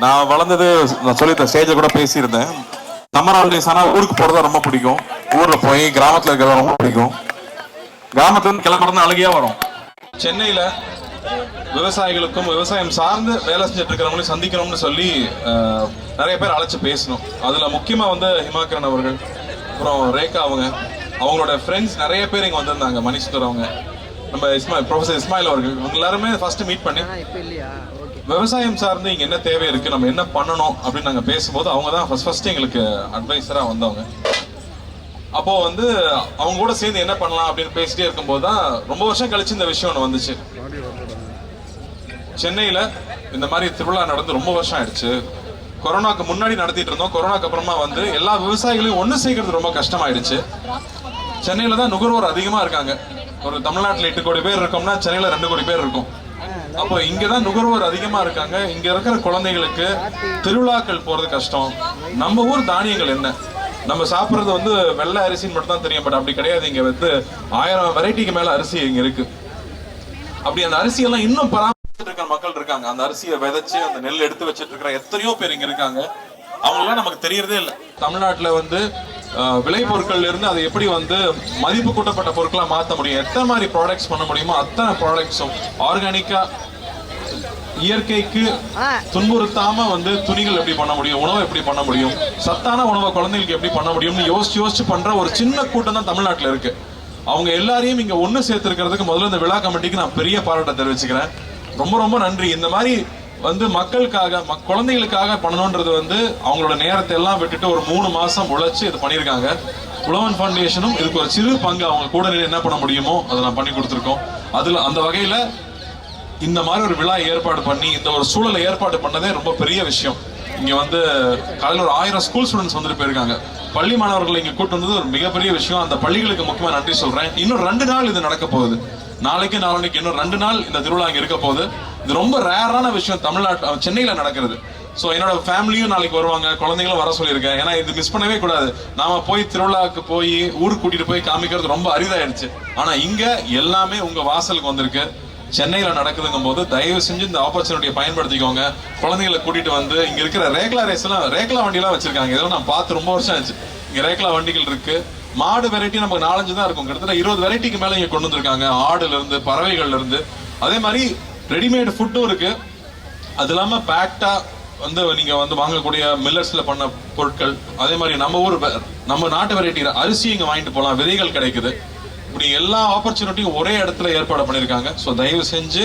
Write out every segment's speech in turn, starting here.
நான் வளர்ந்தது நான் சொல்லியிருந்தேன், ஸ்டேஜ்ல கூட பேசியிருந்தேன். சம்மர் ஹாலிடேஸ் ஆனா ஊருக்கு போறதா ரொம்ப பிடிக்கும். ஊர்ல போய் கிராமத்துல இருக்கிறதா ரொம்ப பிடிக்கும். கிராமத்துல இருந்து கிளம்புறது அழகியா வரும். சென்னையில விவசாயிகளுக்கும் விவசாயம் சார்ந்து வேலை செஞ்சுட்டு இருக்கிறவங்களையும் சந்திக்கணும்னு சொல்லி நிறைய பேர் அழைச்சு பேசணும். அதுல முக்கியமா வந்து ஹிமாக்கரன் அவர்கள், அப்புறம் ரேகா அவங்களோட ஃப்ரெண்ட்ஸ் நிறைய பேர் இங்க வந்திருந்தாங்க. மணிசுந்தர் அவங்க, நம்ம ப்ரொஃபசர் இஸ்மாயில் அவர்கள், இவங்க எல்லாருமே ஃபர்ஸ்ட் மீட் பண்ணி விவசாயம் சார்ந்து இங்க என்ன தேவை இருக்கு, நம்ம என்ன பண்ணணும் அப்படின்னு நாங்க பேசும்போது அவங்க தான் ஃபர்ஸ்ட் எங்களுக்கு அட்வைசரா வந்தவங்க. அப்போ வந்து அவங்க கூட சேர்ந்து என்ன பண்ணலாம் அப்படின்னு பேசிட்டே இருக்கும்போது தான் ரொம்ப வருஷம் கழிச்சு இந்த விஷயம் ஒன்று வந்துச்சு. சென்னையில இந்த மாதிரி திருவிழா நடந்து ரொம்ப வருஷம் ஆயிடுச்சு. கொரோனாக்கு முன்னாடி நடத்திட்டு இருந்தோம். கொரோனாக்கு அப்புறமா வந்து எல்லா விவசாயிகளையும் ஒண்ணு சேர்க்கறது ரொம்ப கஷ்டமாயிடுச்சு. சென்னையில தான் நுகர்வோர் அதிகமா இருக்காங்க. ஒரு தமிழ்நாட்டில் 8 கோடி பேர் இருக்கோம்னா சென்னையில 2 கோடி பேர் இருக்கும். அப்போ இங்கதான் நுகர்வோர் அதிகமா இருக்காங்க. இங்க இருக்கிற குழந்தைகளுக்கு திருவிழாக்கள் போறது கஷ்டம். நம்ம ஊர் தானியங்கள் என்ன, நம்ம சாப்பிடுறது வந்து வெள்ளை அரிசின்னு மட்டும் தான் தெரியும். பட் அப்படி கிடையாது. இங்க வந்து 1000 வெரைட்டிக்கு மேல அரிசி இங்க இருக்கு. அப்படி அந்த அரிசி எல்லாம் இன்னும் பராமரிச்சுட்டு இருக்கிற மக்கள் இருக்காங்க. அந்த அரிசியை விதைச்சு அந்த நெல் எடுத்து வச்சிட்டு இருக்கிற எத்தனையோ பேர் இங்க இருக்காங்க. அவங்களாம் நமக்கு தெரியறதே இல்லை. தமிழ்நாட்டுல வந்து விளை பொருட்கள்ல இருந்து அதை எப்படி வந்து மதிப்பு கூட்டப்பட்ட பொருட்களா மாற்ற முடியும், எத்தனை மாதிரி ப்ராடக்ட்ஸ் பண்ண முடியுமோ அத்தனை ப்ராடக்ட்ஸும் ஆர்கானிக்கா, இயற்கைக்கு துன்புறுத்தாம வந்து துணிகள் எப்படி பண்ண முடியும், உணவை எப்படி பண்ண முடியும், சத்தான உணவை குழந்தைகளுக்கு எப்படி பண்ண முடியும்னு யோசிச்சு பண்ற ஒரு சின்ன கூட்டம் தான் தமிழ்நாட்டில் இருக்கு. அவங்க எல்லாரையும் இங்க ஒண்ணு சேர்த்திருக்கிறதுக்கு முதல்ல இந்த விழா கமிட்டிக்கு நான் பெரிய பாராட்ட தெரிவிச்சுக்கிறேன். ரொம்ப ரொம்ப நன்றி. இந்த மாதிரி வந்து மக்களுக்காக குழந்தைகளுக்காக பண்ணணும்ன்றது வந்து அவங்களோட நேரத்தை எல்லாம் விட்டுட்டு ஒரு 3 மாசம் உழைச்சு இது பண்ணியிருக்காங்க. உழவன் ஃபவுண்டேஷனும் இதுக்கு ஒரு சிறு பங்கு அவங்க கூட என்ன பண்ண முடியுமோ அதை நான் பண்ணி கொடுத்துருக்கோம். அதுல அந்த வகையில இந்த மாதிரி ஒரு விழா ஏற்பாடு பண்ணி இந்த ஒரு சூழலை ஏற்பாடு பண்ணதே ரொம்ப பெரிய விஷயம். இங்க வந்து காலையில் ஒரு 1000 ஸ்கூல் ஸ்டூடெண்ட்ஸ் வந்துட்டு போயிருக்காங்க. பள்ளி மாணவர்கள் இங்க கூட்டு வந்தது ஒரு மிகப்பெரிய விஷயம். அந்த பள்ளிகளுக்கு முக்கியமா நன்றி சொல்றேன். இன்னும் 2 நாள் இது நடக்க போகுது. நாளைக்கு நாளைக்கு இன்னும் 2 நாள் இந்த திருவிழா இங்க இருக்க போகுது. இது ரொம்ப ரேரான விஷயம் தமிழ்நாட்டு சென்னையில நடக்கிறது. ஸோ என்னோட ஃபேமிலியும் நாளைக்கு வருவாங்க, குழந்தைங்களும் வர சொல்லியிருக்கேன். ஏன்னா இது மிஸ் பண்ணவே கூடாது. நாம போய் திருவிழாவுக்கு போய் ஊருக்கு கூட்டிட்டு போய் காமிக்கிறது ரொம்ப அரிதாயிடுச்சு. ஆனா இங்க எல்லாமே உங்க வாசலுக்கு வந்திருக்கு. சென்னையில நடக்குதுங்கும் போது தயவு செஞ்சு இந்த ஆப்பர்ச்சுனிட்டியை பயன்படுத்திக்கோங்க. குழந்தைகளை கூட்டிட்டு வந்து இங்க இருக்கிற ரேக்லா ரேஸ் எல்லாம், ரேக்லா வண்டி எல்லாம் வச்சிருக்காங்க. இதெல்லாம் நான் பார்த்து ரொம்ப வருஷம் ஆச்சு. இங்க ரேக்லா வண்டிகள் இருக்கு. மாடு வெரைட்டி நமக்கு 4-5 தான் இருக்கும். கிட்டத்தட்ட 20 வெரைட்டிக்கு மேல இங்க கொண்டு வந்திருக்காங்க. ஆடுல இருந்து, பறவைகள்ல இருந்து. அதே மாதிரி ரெடிமேட் ஃபுட்டும் இருக்கு. அது இல்லாம பேக்டா வந்து நீங்க வந்து வாங்கக்கூடிய மில்லட்ஸ்ல பண்ண பொருட்கள். அதே மாதிரி நம்ம நாட்டு வெரைட்டி அரிசி இங்க வாங்கிட்டு போகலாம். விதைகள் கிடைக்குது. இப்படி எல்லா ஆப்பர்ச்சுனிட்டியும் ஒரே இடத்துல ஏற்பாடு பண்ணிருக்காங்க. ஸோ தயவு செஞ்சு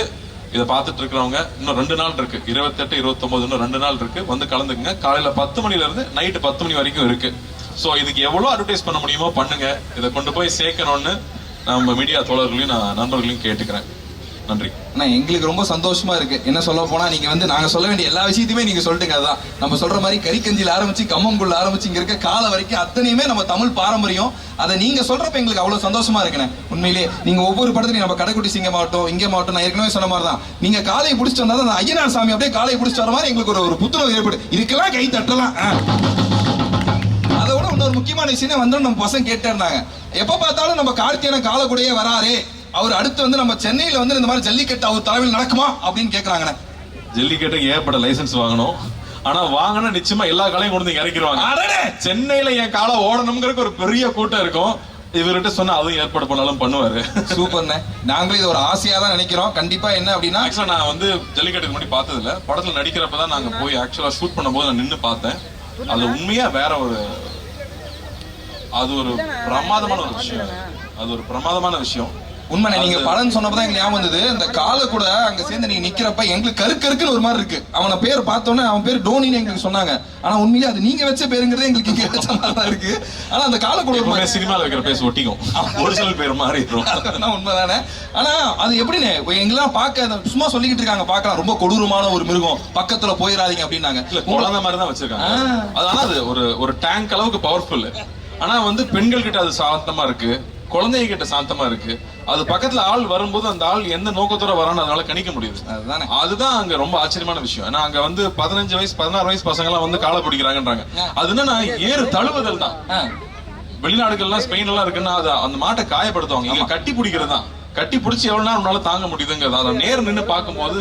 இதை பார்த்துட்டு இருக்கிறவங்க இன்னும் 2 நாள் இருக்கு. 28, 29 இன்னும் 2 நாள் இருக்கு. வந்து கலந்துக்குங்க. காலையில 10 மணில இருந்து நைட்டு 10 மணி வரைக்கும் இருக்கு. ஸோ இதுக்கு எவ்வளவு அட்வர்டைஸ் பண்ண முடியுமோ பண்ணுங்க. இதை கொண்டு போய் சேர்க்கணும்னு நம்ம மீடியா தோழர்களையும் நான் நண்பர்களையும் கேட்டுக்கிறேன். நன்றி. ஆனா எங்களுக்கு ரொம்ப சந்தோஷமா இருக்கு. என்ன சொல்ல போனா நீங்க வந்து நாங்க சொல்ல வேண்டிய எல்லா விஷயத்தையுமே நீங்க சொல்லிட்டுங்க. அதான் நம்ம சொல்ற மாதிரி கறிக்கஞ்சியில் ஆரம்பிச்சு கம்மங்குள்ள ஆரம்பிச்சு இங்க இருக்க கால வரைக்கும் அத்தனையுமே நம்ம தமிழ் பாரம்பரியம். அதை நீங்க சொல்றப்ப எங்களுக்கு அவ்வளவு சந்தோஷமா இருக்குண்ணே. உண்மையிலேயே நீங்க ஒவ்வொரு படத்துலையும் நம்ம கடைக்குட்டி சிங்கம் ஆகட்டும், இங்கே மாவட்டம், நான் ஏற்கனவே சொன்ன மாதிரி தான் நீங்க காலையை பிடிச்சிட்டு வந்தா அந்த ஐயனார் சாமி அப்படியே காலையை பிடிச்சிட்டு வர மாதிரி எங்களுக்கு ஒரு புத்துணர்வு ஏற்படு. இதுக்கெல்லாம் கை தட்டலாம். அதோட இன்னொரு முக்கியமான விஷயம் வந்து நம்ம பசங்க கேட்டே இருந்தாங்க, எப்ப பார்த்தாலும் நம்ம கார்த்தியான காலக்கூடையே வராரே, அவர் அடுத்து வந்து நம்ம சென்னையில வந்து இந்த மாதிரி ஜல்லிக்கட்டு அவர் தலைமையில் நடக்குமா அப்படின்னு கேக்குறாங்க. ஜல்லிக்கட்டுக்கு ஏற்பட லைசன்ஸ் வாங்கணும். ஆனா வாங்கினா நிச்சயமா எல்லா காலையும் கொண்டு வந்து இறக்கிடுவாங்க. சென்னையில என் காலை ஓடணுங்கிற ஒரு பெரிய கூட்டம் இருக்கும். இவர்கிட்ட சொன்னா அதுவும் ஏற்பாடு பண்ணாலும் பண்ணுவாரு. சூப்பர்ண்ணே. நாங்களும் இது ஒரு ஆசையா தான் நினைக்கிறோம். கண்டிப்பா என்ன அப்படின்னா, ஆக்சுவலா நான் வந்து ஜல்லிக்கட்டுக்கு முன்னாடி பார்த்தது இல்ல. படத்துல நடிக்கிறப்பதான் நாங்க போய் ஆக்சுவலா ஷூட் பண்ணும்போது நான் நின்று பார்த்தேன். அது உண்மையா வேற அது ஒரு பிரமாதமான ஒரு விஷயம். அது ஒரு பிரமாதமான விஷயம். உண்மை. நீங்க பலன் சொன்னப்பதான் எங்களுக்கு ஞாபகம் வந்தது. இந்த காலை கூட அங்க சேர்ந்து நீங்க நிக்கிறப்ப எங்களுக்கு கருக்குன்னு ஒரு மாதிரி இருக்கு. அவன பேர் பார்த்தோன்னே அவன் பேர் டோனின்னு எங்களுக்கு சொன்னாங்க. ஆனா உண்மையிலே அது நீங்க வச்ச பேருங்கிறதே எங்களுக்கு இங்க வச்ச மாதிரி தான் இருக்கு. ஆனா அந்த காலை கூட ஒரு மாதிரி சினிமால வைக்கிற பேர் ஒட்டிக்கும். ஒரிஜினல் பேர் மாதிரி இருக்கும். உண்மைதானே. ஆனா அது எப்படின்னு எங்கெல்லாம் பார்க்க சும்மா சொல்லிக்கிட்டு இருக்காங்க, பார்க்கலாம் ரொம்ப கொடூரமான ஒரு மிருகம், பக்கத்துல போயிடாதீங்க அப்படின்னாங்க. குழந்தை மாதிரி தான் வச்சிருக்காங்க. அதனால அது ஒரு டேங்க் அளவுக்கு பவர்ஃபுல். ஆனா வந்து பெண்கள் கிட்ட அது சாந்தமா இருக்கு, குழந்தைங்க கிட்ட சாந்தமா இருக்கு. அது பக்கத்துல ஆள் வரும்போது அந்த ஆள் எந்த நோக்கத்தோட வரான்னு அதனால கணிக்க முடியுது. அதுதான் அங்க ரொம்ப ஆச்சரியமான விஷயம். ஏன்னா அங்க வந்து 15 வயசு 16 வயசு பசங்க எல்லாம் வந்து காலை பிடிக்கிறாங்கன்றாங்க. அது என்னன்னா ஏறு தழுவுதல் தான். வெளிநாடுகள்லாம் ஸ்பெயின் எல்லாம் இருக்குன்னா அது அந்த மாட்டை காயப்படுத்துவாங்க. இங்க கட்டி பிடிக்கிறது தான். கட்டி பிடிச்சி எவ்வளவு நேரம் தாங்க முடியுதுங்கிறது. அதை நேர் நின்று பார்க்கும்போது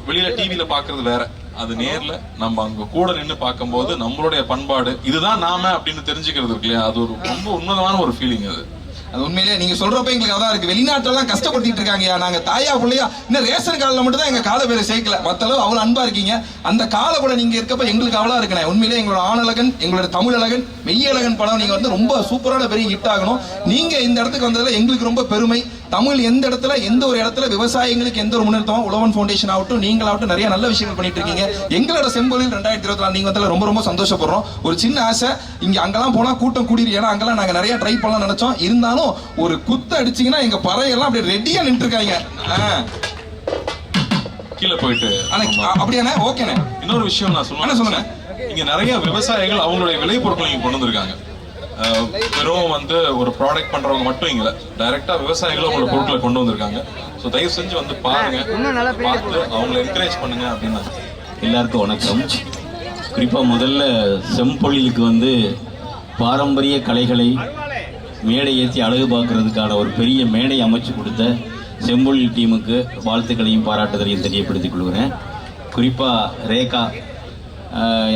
வெளியில டிவில பாக்குறது வேற. அது நேர்ல நம்ம அங்க கூட நின்று பார்க்கும்போது நம்மளுடைய பண்பாடு இதுதான் நாம அப்படின்னு தெரிஞ்சுக்கிறது இருக்கு இல்லையா, அது ஒரு ரொம்ப உன்னதமான ஒரு ஃபீலிங் அது. அது உண்மையிலே நீங்க சொல்றப்ப எங்களுக்கு அதான் இருக்கு. வெளிநாட்டுலாம் கஷ்டப்படுத்திட்டு இருக்காங்கயா, நாங்க தாயா பிள்ளையா இன்னும் ரேஷன் கார்டுல மட்டும் தான் எங்க கால பேரை சேர்க்கல, மத்த அளவு அவ்வளவு அன்பா இருக்கீங்க. அந்த கால கூட நீங்க இருக்கப்ப எங்களுக்கு அவ்வளவு இருக்கணும். உண்மையிலே எங்களோட ஆணழகன், எங்களோட தமிழழகன், மெய்யழகன் படம் நீங்க வந்து ரொம்ப சூப்பரான பெரிய ஹிட் ஆகணும். நீங்க இந்த இடத்துக்கு வந்ததுல எங்களுக்கு ரொம்ப பெருமை. தமிழ் எந்த இடத்துல எந்த ஒரு இடத்துல விவசாயிகளுக்கு எந்த ஒரு முன்னேற்றமும் உழவன் ஃபவுண்டேஷன் ஆகட்டும் நீங்களாகட்டும் நிறைய நல்ல விஷயங்கள் பண்ணிட்டு இருக்கீங்க. எங்களோட செம்பொழில் 2024 நீங்க வந்தால ரொம்ப ரொம்ப சந்தோஷப்படுறோம். ஒரு சின்ன ஆசை, இங்க அங்கெல்லாம் போனா கூட்டம் கூடிரு, ஏன்னா அங்கெல்லாம் நாங்க நிறைய ட்ரை பண்ணலாம் நினைச்சோம். இருந்தாலும் ஒரு குத்து அடிச்சீங்கன்னா எங்க பறையெல்லாம் அப்படியே ரெடியா நின்று இருக்காங்க. கீழே போயிட்டு அப்படியானே ஓகேண்ணே. இன்னொரு விஷயம் நான் சொல்லுங்க, இங்க நிறைய விவசாயிகள் அவங்களுடைய விளைபொருட்களை இங்க கொண்டு வந்திருக்காங்க. வெறும் வந்து ஒரு ப்ராடக்ட் பண்றவங்க மட்டும் இங்க டைரக்டா விவசாயிகளும் அவங்களோட பொருட்களை கொண்டு வந்திருக்காங்க. ஸோ தயவு செஞ்சு வந்து பாருங்க, பார்த்து அவங்களை என்கரேஜ் பண்ணுங்க அப்படின்னு. எல்லாருக்கும் வணக்கம். குறிப்பா முதல்ல செம்பொழிலுக்கு வந்து பாரம்பரிய கலைகளை மேடை ஏற்றி அழகு பார்க்கறதுக்கான ஒரு பெரிய மேடை அமைச்சு கொடுத்த செம்பொழில் டீமுக்கு வாழ்த்துக்களையும் பாராட்டுதலையும் தெரியப்படுத்திக் கொள்கிறேன். குறிப்பா ரேகா,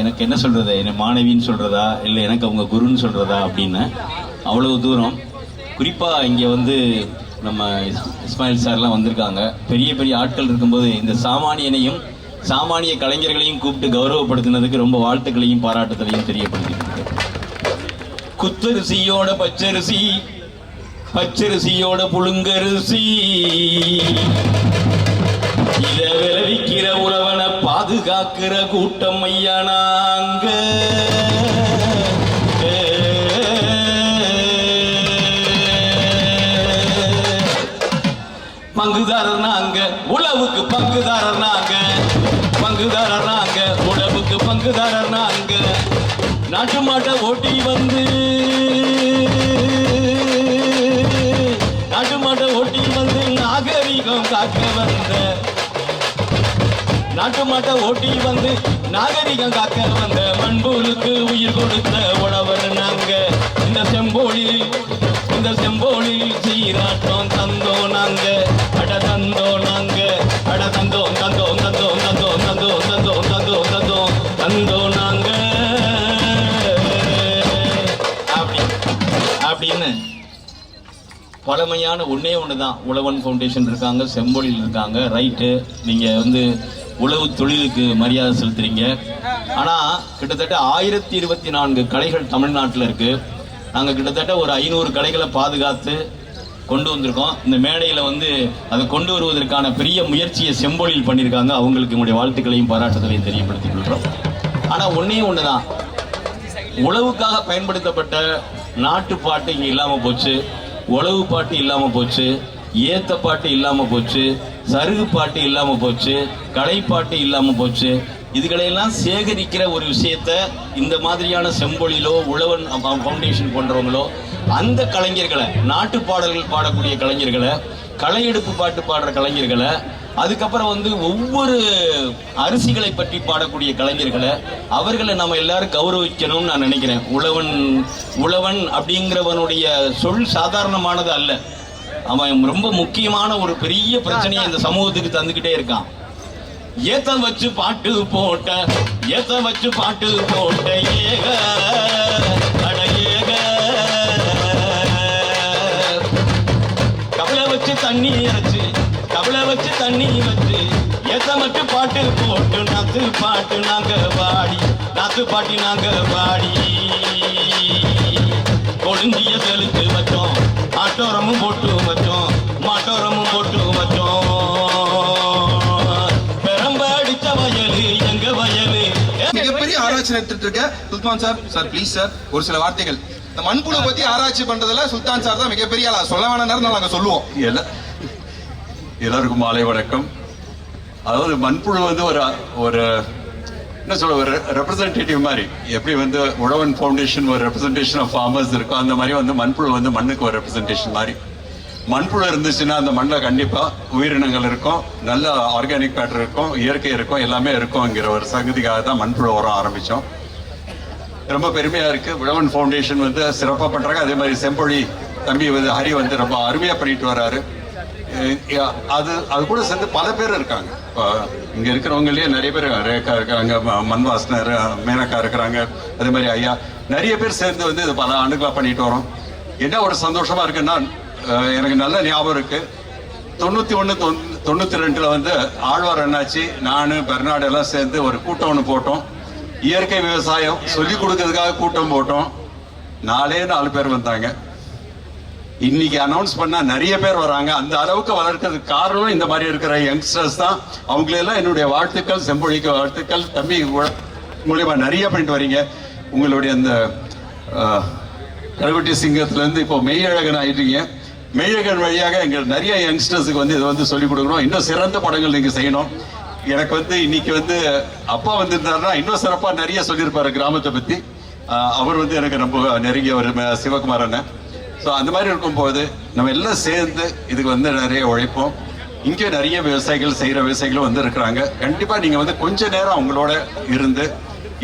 எனக்கு என்ன சொல்றது, என்னை மாணவின்னு சொல்றதா இல்லை எனக்கு அவங்க குருன்னு சொல்றதா அப்படின்னு அவ்வளவு தூரம். குறிப்பா இங்க வந்து நம்ம இஸ்மாயில் சார்லாம் வந்திருக்காங்க. பெரிய பெரிய ஆட்கள் இருக்கும்போது இந்த சாமானியனையும் சாமானிய கலைஞர்களையும் கூப்பிட்டு கௌரவப்படுத்தினதுக்கு ரொம்ப வாழ்த்துக்களையும் பாராட்டுதலையும் தெரியப்படுத்திட்டு குத்தரிசியோட பச்சரிசி, பச்சரிசியோட புழுங்கரிசி, இத விளைவிக்கிற உழவனை பாதுகாக்கிற கூட்டம் ஐயா நாங்க. பங்குதாரர் நாங்க, உழவுக்கு பங்குதாரர் நாங்க, பங்குதாரர் நாங்க, உழவுக்கு பங்குதாரர் நாங்க. நாட்டு மாட்டை ஓட்டி வந்து, நாட்டு மாட்டை ஓட்டி வந்து நாகரிகம் காக்க வந்த, நாட்டு மாட்டை ஓட்டி வந்து நாகரிகம் காக்க வந்த மண்புழுக்கு உயிர் கொடுத்த உழவர் நாங்க. இந்த செம்போழில், இந்த செம்போழில் சீராட்டம் தந்தோம் நாங்க, அட தந்தோம் நாங்க, அட தந்தோம் தந்தோம் தந்தோம் தந்தோம் தந்தோம் தந்தோம் தந்தோம் தந்தோம் தந்தோம் நாங்க. அப்படின்னு பழமையான ஒன்னே ஒண்ணுதான். உழவன் ஃபவுண்டேஷன் இருக்காங்க, செம்பொழில் இருக்காங்க, ரைட்டு. நீங்க வந்து உழவு தொழிலுக்கு மரியாதை செலுத்துறீங்க. ஆனா கிட்டத்தட்ட 1024 கலைகள் தமிழ்நாட்டில் இருக்கு. நாங்க கிட்டத்தட்ட ஒரு 500 கலைகளை பாதுகாத்து கொண்டு வந்திருக்கோம். இந்த மேடையில வந்து அதை கொண்டு வருவதற்கான பெரிய முயற்சியை செம்பொழில் பண்ணியிருக்காங்க. அவங்களுக்கு உங்களுடைய வாழ்த்துக்களையும் பாராட்டுதலையும் தெரியப்படுத்திக் கொள்றோம். ஆனா ஒன்னே ஒண்ணுதான், உழவுக்காக பயன்படுத்தப்பட்ட நாட்டு பாட்டு இங்க இல்லாம போச்சு, உழவு பாட்டு இல்லாம போச்சு, ஏத்த பாட்டு இல்லாம போச்சு, சருகு பாட்டு இல்லாம போச்சு, கலைப்பாட்டு இல்லாம போச்சு. இதுகளையெல்லாம் சேகரிக்கிற ஒரு விஷயத்த இந்த மாதிரியான செம்பொழிலோ உழவன் ஃபவுண்டேஷன் போன்றவங்களோ அந்த கலைஞர்களை, நாட்டு பாடல்கள் பாடக்கூடிய கலைஞர்களை, கலையெடுப்பு பாட்டு பாடுற கலைஞர்களை, அதுக்கப்புறம் வந்து ஒவ்வொரு அரிசிகளை பற்றி பாடக்கூடிய கலைஞர்களை, அவர்களை நம்ம எல்லாரும் கௌரவிக்கணும்னு நான் நினைக்கிறேன். உழவன், உழவன் அப்படிங்கிறவனுடைய சொல் சாதாரணமானது அல்ல. அவன் ரொம்ப முக்கியமான ஒரு பெரிய பிரச்சனையை இந்த சமூகத்துக்கு தந்துக்கிட்டே இருக்கான். ஏத்த வச்சு பாட்டு போட்ட, ஏத்த வச்சு பாட்டு போட்ட ஏக அட ஏக, கவலை வச்சு தண்ணி இறைச்சு, கவலை வச்சு தண்ணி வச்சு, ஏத்த மட்டும் பாட்டு போட்டு நாத்து பாட்டு நாங்க பாடி, நாத்து பாட்டி நாங்க பாடி, கொழுந்திய செலுத்து வச்சோம், ஆட்டோரமும் போட்டு வச்சோம், மாட்டோரமும் போட்டு வச்சோம், பெரம்ப அடிச்ச வயலு எங்க வயலு. மிகப்பெரிய ஆராய்ச்சி நடத்திட்டு இருக்க சுல்தான் சார், சார் ப்ளீஸ் சார் ஒரு சில வார்த்தைகள். இந்த மண்புழு பத்தி ஆராய்ச்சி பண்றதுல சுல்தான் சார் தான் மிகப்பெரிய ஆளா. சொல்ல வேணாம் நேரம் நாங்க சொல்லுவோம். எல்லாருக்கும் மாலை வணக்கம். அதாவது மண்புழு வந்து ஒரு என்ன சொல்ல, ஒரு ரெப்ரசன்டேட்டிவ் மாதிரி. எப்படி வந்து உழவன் ஃபவுண்டேஷன் ஒரு ரெப்ரசன்டேஷன் ஆஃப் ஃபார்மர்ஸ் இருக்கும், அந்த மாதிரி வந்து மண்புழு வந்து மண்ணுக்கு ஒரு ரெப்ரசன்டேஷன் மாதிரி. மண்புழு இருந்துச்சுன்னா அந்த மண்ணில் கண்டிப்பா உயிரினங்கள் இருக்கும், நல்ல ஆர்கானிக் மேட்டர் இருக்கும், இயற்கை இருக்கும், எல்லாமே இருக்கும்ங்கிற ஒரு சங்கதிக்காக தான் மண்புழு உரம் ஆரம்பிச்சோம். ரொம்ப பெருமையா இருக்கு. உழவன் ஃபவுண்டேஷன் வந்து சிறப்பாக பண்றாங்க. அதே மாதிரி செம்பொழி தம்பி வந்து ஹரி வந்து ரொம்ப அருமையா பண்ணிட்டு வர்றாரு. அது கூட சேர்ந்து பல பேர் இருக்காங்க. இங்க இருக்கிறவங்களே நிறைய பேர், ரேகா இருக்காங்க, மன்வாசனர், மேனகா இருக்கிறாங்க, அதே மாதிரி ஐயா, நிறைய பேர் சேர்ந்து வந்து இது பல ஆண்டுகளா பண்ணிட்டு வரோம். என்ன ஒரு சந்தோஷமா இருக்குன்னா, எனக்கு நல்ல ஞாபகம் இருக்கு, 91 92 வந்து ஆழ்வார் அண்ணாச்சி, நான், பெர்னாடு எல்லாம் சேர்ந்து ஒரு கூட்டம் ஒன்று போட்டோம். இயற்கை விவசாயம் சொல்லி கொடுக்கறதுக்காக கூட்டம் போட்டோம். 4 பேர் வந்தாங்க. இன்னைக்கு அனௌன்ஸ் பண்ணா நிறைய பேர் வராங்க. அந்த அளவுக்கு வளர்க்கறதுக்கு காரணம் இந்த மாதிரி இருக்கிற யங்ஸ்டர்ஸ் தான். அவங்களெல்லாம் என்னுடைய வாழ்த்துக்கள், செம்பொழிக்கு வாழ்த்துக்கள். தம்பி மூலியமா நிறைய பண்ணிட்டு வரீங்க. உங்களுடைய அந்த கருவட்டி சிங்கத்துல இருந்து இப்போ மெய்யழகன் ஆயிட்டீங்க. மெய்யழகன் வழியாக எங்க நிறைய யங்ஸ்டர்ஸுக்கு வந்து இதை வந்து சொல்லிக் கொடுக்கணும். இன்னும் சிறந்த படங்கள் நீங்க செய்யணும். எனக்கு வந்து இன்னைக்கு வந்து அப்பா வந்திருந்தாருன்னா இன்னும் சிறப்பா நிறைய சொல்லியிருப்பாரு கிராமத்தை பத்தி. அவர் வந்து எனக்கு ரொம்ப நெருங்கியவர், சிவகுமார் அண்ணன். ஸோ அந்த மாதிரி இருக்கும்போது நம்ம எல்லாம் சேர்ந்து இதுக்கு வந்து நிறைய உழைப்போம். இங்கே நிறைய விவசாயிகள், செய்கிற விவசாயிகளும் வந்து இருக்கிறாங்க. கண்டிப்பா நீங்க வந்து கொஞ்ச நேரம் அவங்களோட இருந்து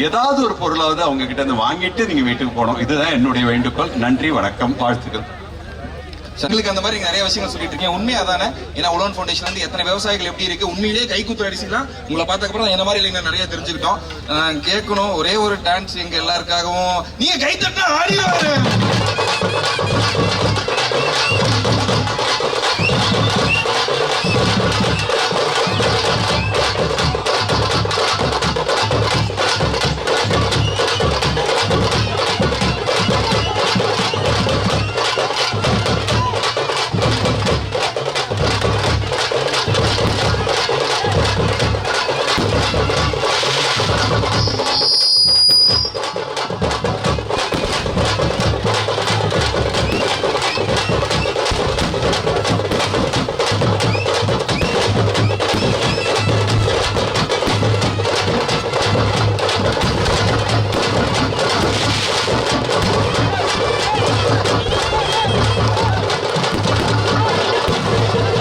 ஏதாவது ஒரு பொருளாவது அவங்க கிட்ட இருந்து வாங்கிட்டு நீங்க வீட்டுக்கு போகணும். இதுதான் என்னுடைய வேண்டுகோள். நன்றி, வணக்கம், வாழ்த்துக்கள். எங்களுக்கு அந்த மாதிரி நிறைய விஷயங்கள் சொல்லிட்டு இருக்கேன். உண்மையா தானே? ஏன்னா உழவன் ஃபவுண்டேஷன் வந்து எத்தனை விவசாயிகள் எப்படி இருக்கு, உண்மையிலேயே கைக்குத்து அடிச்சுலாம் உங்களை பார்த்ததுக்கப்புறம் என்ன மாதிரி இல்லைங்க நிறைய தெரிஞ்சுக்கிட்டோம். கேட்கணும் ஒரே ஒரு டான்ஸ் எங்க எல்லாருக்காகவும். நீங்க கை தட்டா ஆடிடுவாரு.